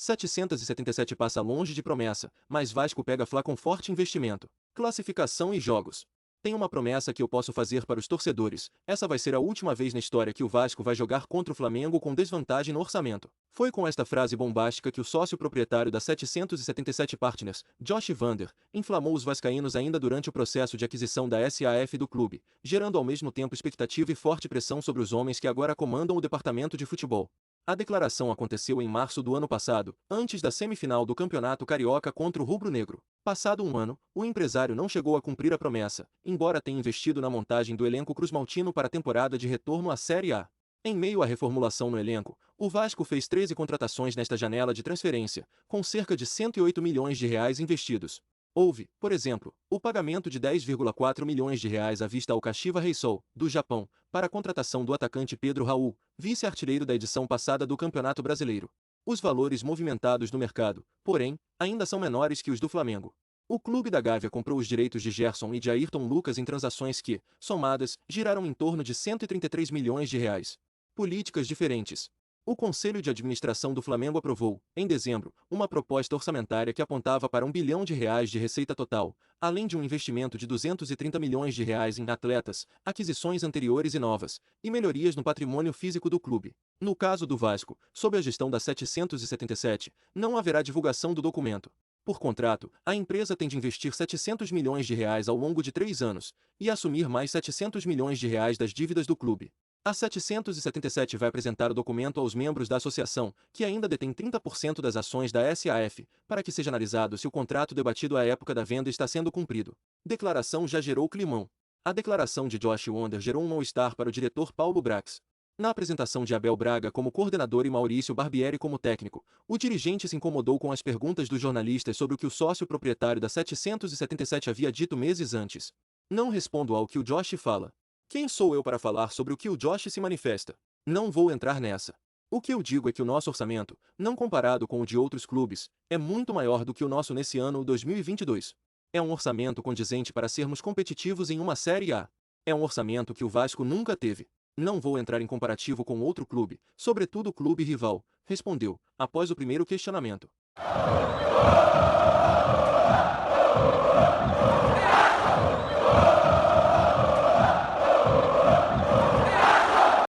777 passa longe de promessa, mas Vasco pega Fla com forte investimento. Classificação e jogos. Tem uma promessa que eu posso fazer para os torcedores: essa vai ser a última vez na história que o Vasco vai jogar contra o Flamengo com desvantagem no orçamento. Foi com esta frase bombástica que o sócio proprietário da 777 Partners, Josh Vander, inflamou os vascaínos ainda durante o processo de aquisição da SAF do clube, gerando ao mesmo tempo expectativa e forte pressão sobre os homens que agora comandam o departamento de futebol. A declaração aconteceu em março do ano passado, antes da semifinal do Campeonato Carioca contra o Rubro Negro. Passado um ano, o empresário não chegou a cumprir a promessa, embora tenha investido na montagem do elenco cruzmaltino para a temporada de retorno à Série A. Em meio à reformulação no elenco, o Vasco fez 13 contratações nesta janela de transferência, com cerca de 108 milhões de reais investidos. Houve, por exemplo, o pagamento de 10,4 milhões de reais à vista ao Kashiwa Reysol, do Japão, para a contratação do atacante Pedro Raul, vice-artilheiro da edição passada do Campeonato Brasileiro. Os valores movimentados no mercado, porém, ainda são menores que os do Flamengo. O Clube da Gávea comprou os direitos de Gerson e de Ayrton Lucas em transações que, somadas, giraram em torno de 133 milhões de reais. Políticas diferentes. O Conselho de Administração do Flamengo aprovou, em dezembro, uma proposta orçamentária que apontava para R$ 1 bilhão de receita total, além de um investimento de 230 milhões de reais em atletas, aquisições anteriores e novas, e melhorias no patrimônio físico do clube. No caso do Vasco, sob a gestão da 777, não haverá divulgação do documento. Por contrato, a empresa tem de investir 700 milhões de reais ao longo de 3 anos, e assumir mais 700 milhões de reais das dívidas do clube. A 777 vai apresentar o documento aos membros da associação, que ainda detém 30% das ações da SAF, para que seja analisado se o contrato debatido à época da venda está sendo cumprido. Declaração já gerou climão. A declaração de Josh Wander gerou um mal-estar para o diretor Paulo Brax. Na apresentação de Abel Braga como coordenador e Maurício Barbieri como técnico, o dirigente se incomodou com as perguntas dos jornalistas sobre o que o sócio proprietário da 777 havia dito meses antes. Não respondo ao que o Josh fala. Quem sou eu para falar sobre o que o Josh se manifesta? Não vou entrar nessa. O que eu digo é que o nosso orçamento, não comparado com o de outros clubes, é muito maior do que o nosso nesse ano 2022. É um orçamento condizente para sermos competitivos em uma Série A. É um orçamento que o Vasco nunca teve. Não vou entrar em comparativo com outro clube, sobretudo o clube rival, respondeu, após o primeiro questionamento.